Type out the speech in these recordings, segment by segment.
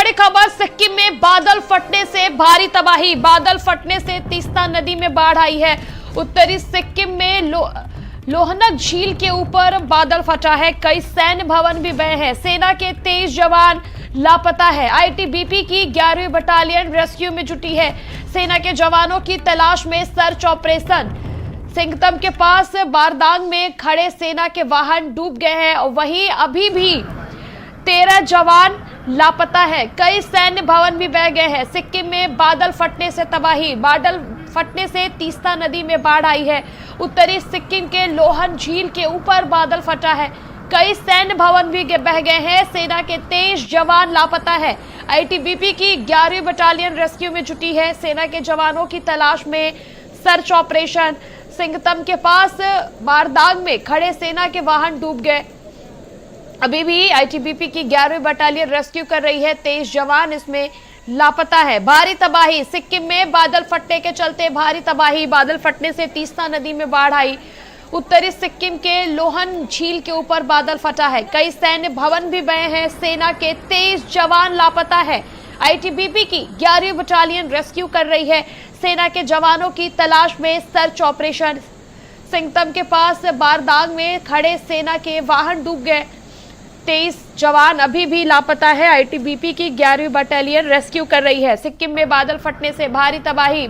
बड़ी खबर, सिक्किम में बादल फटने से भारी तबाही। बादल फटने से तीस्ता नदी में बाढ़ आई है। उत्तरी सिक्किम में लोहनक झील के ऊपर बादल फटा है। कई सैन्य भवन भी बहे हैं। सेना के 23 जवान लापता है। आईटीबीपी की 11वीं बटालियन रेस्क्यू में जुटी है। सेना के जवानों की तलाश में सर्च ऑपरेशन। सिंगतम के पास बारदांग में खड़े सेना के वाहन डूब गए हैं और वहीं अभी भी 13 जवान लापता है। कई सैन्य भवन भी बह गए हैं। सिक्किम में बादल फटने से तबाही। बादल फटने से तीस्ता नदी में बाढ़ आई है। उत्तरी सिक्किम के लोहन झील के ऊपर बादल फटा है। कई सैन्य भवन भी बह गए हैं। सेना के 23 जवान लापता है। आईटीबीपी की 11वीं बटालियन रेस्क्यू में जुटी है। सेना के जवानों की तलाश में सर्च ऑपरेशन। सिंगतम के पास बारदांग में खड़े सेना के वाहन डूब गए। अभी भी आईटीबीपी की 11वीं बटालियन रेस्क्यू कर रही है। 23 जवान इसमें लापता है। भारी तबाही। सिक्किम में बादल फटने के चलते भारी तबाही। बादल फटने से तीस्ता नदी में बाढ़ आई। उत्तरी सिक्किम के लोहन झील के ऊपर बादल फटा है। कई सैन्य भवन भी बहे हैं। सेना के 23 जवान लापता है। आईटीबीपी की 11वीं बटालियन रेस्क्यू कर रही है। सेना के जवानों की तलाश में सर्च ऑपरेशन। सिंगतम के पास बारदांग में खड़े सेना के वाहन डूब गए। 23 जवान अभी भी लापता है। आईटीबीपी की 11वीं बटालियन रेस्क्यू कर रही है। सिक्किम में बादल फटने से भारी तबाही।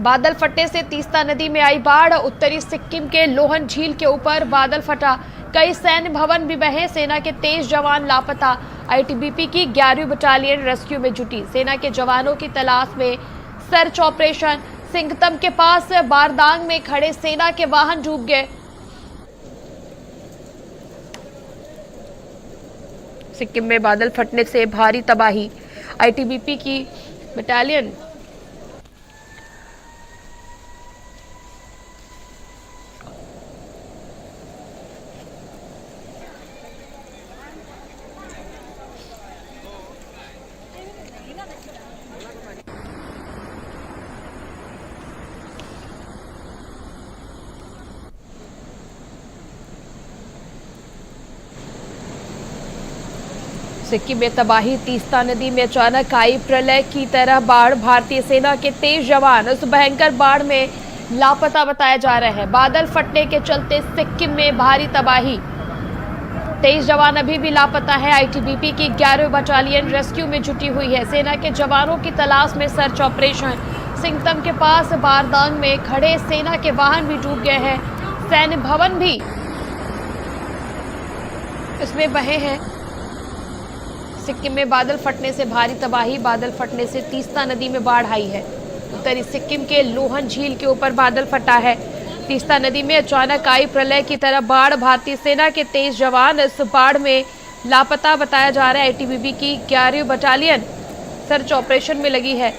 बादल फटने से तीस्ता नदी में आई बाढ़। उत्तरी सिक्किम के लोहन झील के ऊपर बादल फटा। कई सैन्य भवन भी बहे। सेना के 23 जवान लापता। आईटीबीपी की 11वीं बटालियन रेस्क्यू में जुटी। सेना के जवानों की तलाश में सर्च ऑपरेशन। सिंगतम के पास बारदांग में खड़े सेना के वाहन डूब गए। सिक्किम में बादल फटने से भारी तबाही। आईटीबीपी की बटालियन सिक्किम में तबाही। तीस्ता नदी में अचानक आई प्रलय की तरह बाढ़। भारतीय सेना के 23 जवान उस भयंकर बाढ़ में लापता बताए जा रहे हैं। बादल फटने के चलते सिक्किम में भारी तबाही। 23 जवान अभी भी लापता है। आईटीबीपी की 11वीं बटालियन रेस्क्यू में जुटी हुई है। सेना के जवानों की तलाश में सर्च ऑपरेशन। सिंगतम के पास बारदांग में खड़े सेना के वाहन भी डूब गए हैं। सैन्य भवन भी इसमें बहे हैं। सिक्किम में बादल फटने से भारी तबाही। बादल फटने से तीस्ता नदी में बाढ़ आई है। उत्तरी सिक्किम के लोहन झील के ऊपर बादल फटा है। तीस्ता नदी में अचानक आई प्रलय की तरह बाढ़। भारतीय सेना के 23 जवान इस बाढ़ में लापता बताया जा रहा है। आईटीबीपी की 11वीं बटालियन सर्च ऑपरेशन में लगी है।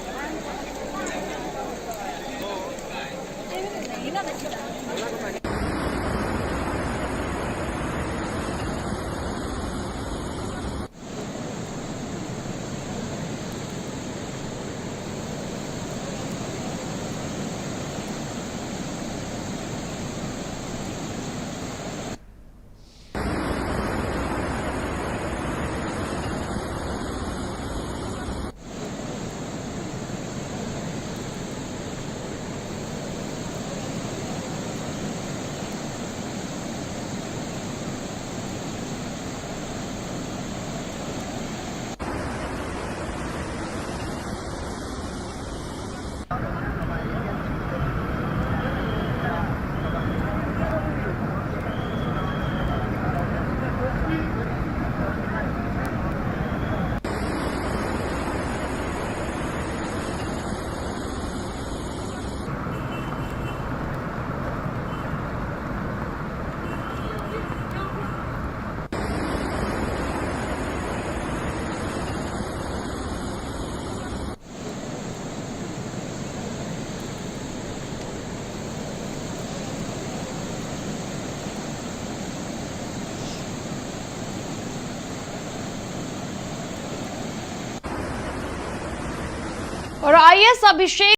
और आईएएस अभिषेक